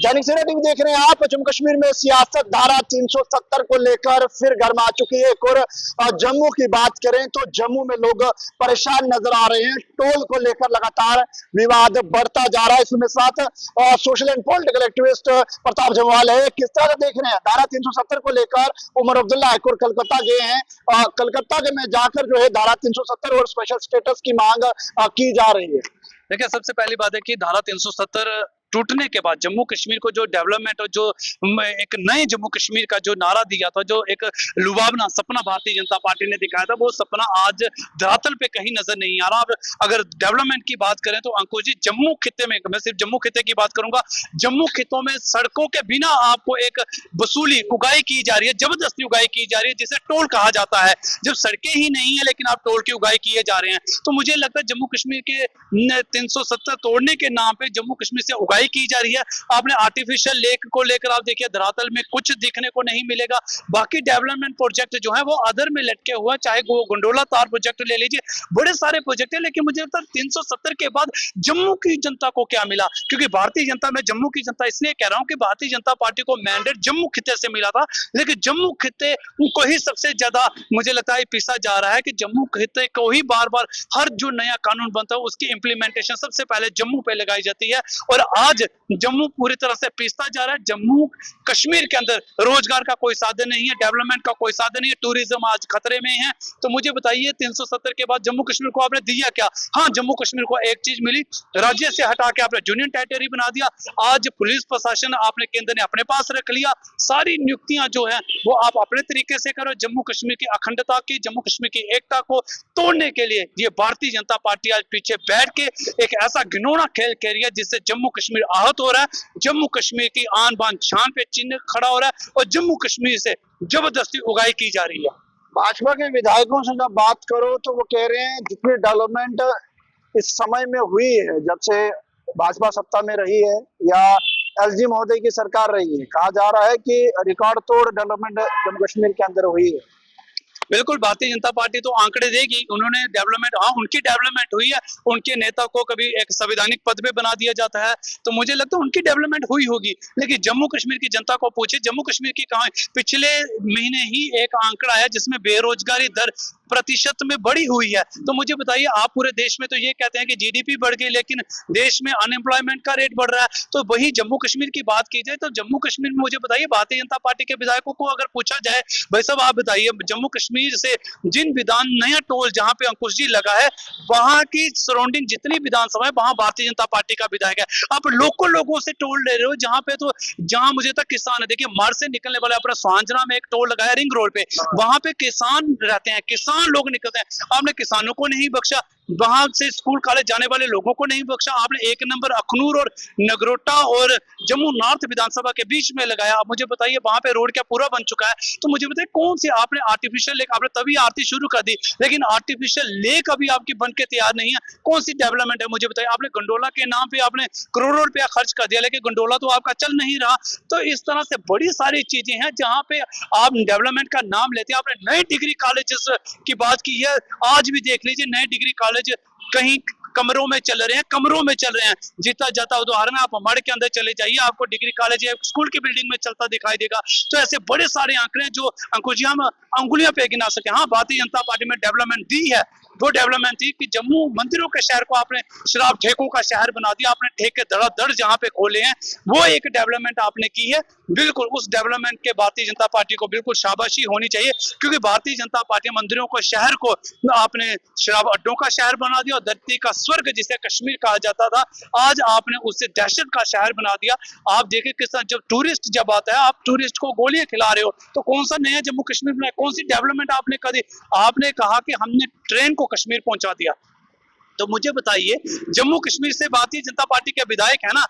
Dainik Savera TV देख रहे हैं आप। जम्मू कश्मीर में सियासत धारा 370 को लेकर फिर गर्मा चुकी है। एक और जम्मू की बात करें तो जम्मू में लोग परेशान नजर आ रहे हैं। टोल को लेकर लगातार विवाद बढ़ता जा रहा है। इसमें साथ social and political activist Pratap Jamwal है। किस तरह से देख रहे हैं धारा 370 को लेकर? उमर अब्दुल्ला हाईकोर्ट कलकत्ता गए हैं। कलकत्ता में जाकर जो है धारा 370 और स्पेशल स्टेटस की मांग की जा रही है। देखिए, सबसे पहली बात है कि धारा 370 टूटने के बाद जम्मू कश्मीर को जो डेवलपमेंट और जो एक नए जम्मू कश्मीर का जो नारा दिया था, जो एक लुभावना सपना भारतीय जनता पार्टी ने दिखाया था, वो सपना आज धरातल पे कहीं नजर नहीं आ रहा। अगर डेवलपमेंट की बात करें तो अंकुश जी, जम्मू खित्ते में, मैं सिर्फ जम्मू खित्ते की बात करूंगा, जम्मू खित्तों में सड़कों के बिना आपको एक वसूली उगाई की जा रही है, जबरदस्ती उगाई की जा रही है, जिसे टोल कहा जाता है। जब सड़कें ही नहीं है लेकिन आप टोल की उगाई किए जा रहे हैं, तो मुझे लगता है जम्मू कश्मीर के 370 तोड़ने के नाम पे जम्मू कश्मीर से उगाई की जा रही है। आपने आर्टिफिशियल लेक को लेकर आप देखिए, धरातल में कुछ दिखने को नहीं मिलेगा। बाकी डेवलपमेंट प्रोजेक्ट जो है वो अदर में लटके हुआ, चाहे वो गंडोला तार प्रोजेक्ट ले लीजिए, बड़े सारे प्रोजेक्ट है। लेकिन मुझे लगता है 370 के बाद जम्मू की जनता को क्या मिला? क्योंकि भारतीय जनता, मैं जम्मू की जनता इसलिए कह रहा हूं कि भारतीय जनता पार्टी को मैंडेट जम्मू खित्ते से मिला था, लेकिन जम्मू खित्ते को ही सबसे ज्यादा मुझे लगता है पीसा जा रहा है कि जम्मू खित्ते को ही बार बार हर जो नया कानून बनता है उसकी इंप्लीमेंटेशन सबसे पहले जम्मू पे लगाई जाती है। और आज जम्मू पूरी तरह से पीसता जा रहा है। जम्मू कश्मीर के अंदर रोजगार का कोई साधन नहीं है, डेवलपमेंट का कोई साधन नहीं है, टूरिज्म आज खतरे में है। तो मुझे बताइए, 370 के बाद जम्मू कश्मीर को आपने दिया क्या? हाँ, जम्मू कश्मीर को एक चीज मिली, राज्य से हटा के आपने यूनियन टेरिटरी बना दिया। आज पुलिस प्रशासन आपने, केंद्र ने अपने पास रख लिया। सारी नियुक्तियां जो है वो आप अपने तरीके से करो। जम्मू कश्मीर की अखंडता की, जम्मू कश्मीर की एकता को तोड़ने के लिए ये भारतीय जनता पार्टी आज पीछे बैठ के एक ऐसा घिनौना खेल खेल रही है जिससे जम्मू कश्मीर आहत हो रहा है। जम्मू कश्मीर की आन बान शान पे चिन्ह खड़ा हो रहा है और जम्मू कश्मीर से जबरदस्ती उगाई की जा रही है। भाजपा के विधायकों से जब बात करो तो वो कह रहे हैं जितनी डेवलपमेंट इस समय में हुई है, जब से भाजपा सत्ता में रही है या एलजी महोदय की सरकार रही है, कहा जा रहा है कि रिकॉर्ड तोड़ डेवलपमेंट जम्मू कश्मीर के अंदर हुई है। बिल्कुल, भारतीय जनता पार्टी तो आंकड़े देगी। उन्होंने डेवलपमेंट, हाँ उनकी डेवलपमेंट हुई है। उनके नेता को कभी एक संवैधानिक पद पे बना दिया जाता है, तो मुझे लगता है उनकी डेवलपमेंट हुई होगी। लेकिन जम्मू कश्मीर की जनता को पूछे, जम्मू कश्मीर की कहां? पिछले महीने ही एक आंकड़ा है जिसमें बेरोजगारी दर प्रतिशत में बढ़ी हुई है। तो मुझे बताइए, आप पूरे देश में तो ये कहते हैं कि जीडीपी बढ़ गई, लेकिन देश में अनएम्प्लॉयमेंट का रेट बढ़ रहा है। तो वही जम्मू कश्मीर की बात की जाए तो जम्मू कश्मीर में मुझे बताइए, भारतीय जनता पार्टी के विधायकों को अगर पूछा जाए, भाई साहब आप बताइए, जम्मू कश्मीर से जिन विधान नया टोल जहां पे अंकुश जी लगा है, वहां की सराउंडिंग जितनी विधानसभा है वहां भारतीय जनता पार्टी का विधायक है। आप लोगों से टोल ले रहे हो जहां पे, तो जहां मुझे तक किसान है, देखिए मार्ग से निकलने वाले अपना स्वांजना में एक टोल लगाया रिंग रोड पे, वहां पे किसान रहते हैं, किसान लोग निकलते हैं। आपने किसानों को नहीं बख्शा, वहां से स्कूल कॉलेज जाने वाले लोगों को नहीं बख्शा। आपने एक नंबर अखनूर और नगरोटा और जम्मू नॉर्थ विधानसभा के बीच में लगाया। आप मुझे बताइए, वहां पे रोड क्या पूरा बन चुका है? तो मुझे बताइए, कौन सी आपने आर्टिफिशियल लेक, आपने तभी आरती शुरू कर दी, लेकिन आर्टिफिशियल लेक अभी आपकी बन के तैयार नहीं है। कौन सी डेवलपमेंट है मुझे बताइए? आपने गंडोला के नाम पे आपने करोड़ों रुपया खर्च कर दिया, लेकिन गंडोला तो आपका चल नहीं रहा। तो इस तरह से बड़ी सारी चीजें हैं जहां पे आप डेवलपमेंट का नाम लेते हैं। आपने नए डिग्री कॉलेजेस की बात की है, आज भी देख लीजिए नए डिग्री कॉलेज कहीं कमरों में चल रहे हैं, कमरों में चल रहे हैं। जीता जाता उदाहरण, आप हमारे के अंदर चले जाइए, आपको डिग्री कॉलेज या स्कूल की बिल्डिंग में चलता दिखाई देगा। तो ऐसे बड़े सारे आंकड़े जो अंकुश जी हम अंगुलियां पे गिना सके। हाँ, भारतीय जनता पार्टी में डेवलपमेंट दी है। वो डेवलपमेंट थी कि जम्मू मंदिरों के शहर को आपने शराब ठेकों का शहर बना दिया, आपने ठेके धड़ाधड़ जहां पे खोले हैं, वो एक डेवलपमेंट आपने की है। बिल्कुल उस डेवलपमेंट के भारतीय जनता पार्टी को बिल्कुल शाबाशी होनी चाहिए, क्योंकि भारतीय जनता पार्टी मंदिरों को, शहर को आपने शराब अड्डों का शहर बना दिया और धरती का स्वर्ग जिसे कश्मीर कहा जाता था, आज आपने उससे दहशत का शहर बना दिया। आप देखिए किस तरह जब टूरिस्ट जब आता है, आप टूरिस्ट को गोलियां खिला रहे हो, तो कौन सा नया जम्मू कश्मीर बनाया? कौन सी डेवलपमेंट आपने कर दी? आपने कहा कि हमने ट्रेन को कश्मीर पहुंचा दिया। तो मुझे बताइए, जम्मू कश्मीर से भारतीय जनता पार्टी के विधायक है ना,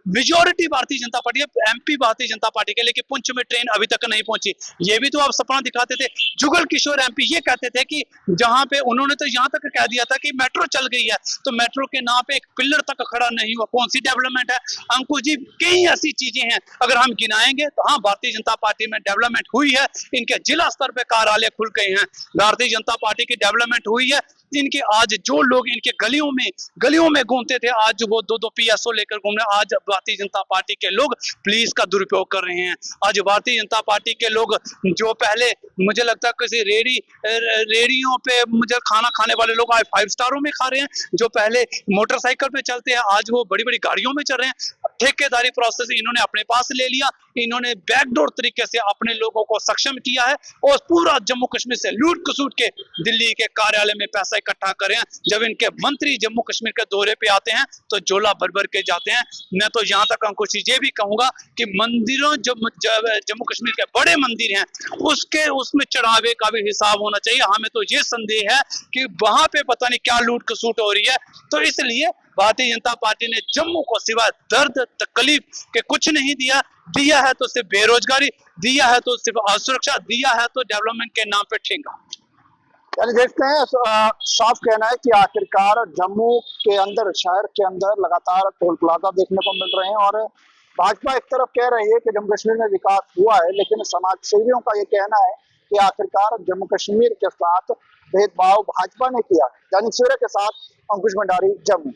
majority Bharatiya Janata party, MP Bharatiya Janata party के, लेकिन पुंछ में ट्रेन अभी तक नहीं पहुंची। ये भी तो आप सपना दिखाते थे। जुगल किशोर एमपी ये कहते थे कि जहां पे, उन्होंने तो यहां तक कह दिया था कि मेट्रो चल गई है, तो मेट्रो के नाम पे एक पिलर तक खड़ा नहीं हुआ। कौन सी डेवलपमेंट है अंकुश जी? कई ऐसी चीजें हैं, अगर हम गिनाएंगे तो हाँ, भारतीय जनता पार्टी में डेवलपमेंट हुई है। इनके जिला स्तर पे कार्यालय खुल गए हैं, भारतीय जनता पार्टी की डेवलपमेंट हुई है। इनके आज जो लोग इनके गलियों में घूमते थे, आज वो 2-2 PSO लेकर घूम रहे हैं। आज भारतीय जनता पार्टी के लोग पुलिस का दुरुपयोग कर रहे हैं। आज भारतीय जनता पार्टी के लोग जो पहले मुझे लगता है किसी रेडियों पे मुझे खाना खाने वाले लोग आज 5 स्टारों में खा रहे हैं, जो पहले मोटरसाइकिल पे चलते हैं आज वो बड़ी-बड़ी गाड़ियों में चल रहे हैं। ठेकेदारी प्रोसेस इन्होंने अपने पास ले लिया, इन्होंने बैकडोर तरीके से अपने लोगों को सक्षम किया है और पूरा जम्मू कश्मीर से लूट खसूट के दिल्ली के कार्यालय में पैसा इकट्ठा कर रहे हैं। जब इनके मंत्री जम्मू कश्मीर के दौरे पे आते हैं तो झोला भर भर के जाते हैं। मैं तो यहाँ तक अंकुश ये भी कहूंगा कि मंदिरों जो जम्मू कश्मीर के बड़े मंदिर हैं उसमें चढ़ावे का भी हिसाब होना चाहिए। हमें तो ये संदेह है कि वहां पे पता नहीं क्या लूट खसूट हो रही है। तो इसलिए भारतीय जनता पार्टी ने जम्मू को सिवाय दर्द तकलीफ के कुछ नहीं दिया है तो सिर्फ बेरोजगारी, दिया है तो सिर्फ असुरक्षा, दिया है तो डेवलपमेंट के नाम पे ठेंगा। यानी देखते हैं, साफ कहना है कि आखिरकार जम्मू के अंदर, शहर के अंदर लगातार टोल प्लाजा देखने को मिल रहे हैं और भाजपा एक तरफ कह रही है कि जम्मू कश्मीर में विकास हुआ है, लेकिन समाज सेवियों का ये कहना है कि आखिरकार जम्मू कश्मीर के साथ भेदभाव भाजपा ने किया। दैनिक सवेरा के साथ अंकुश भंडारी, जम्मू।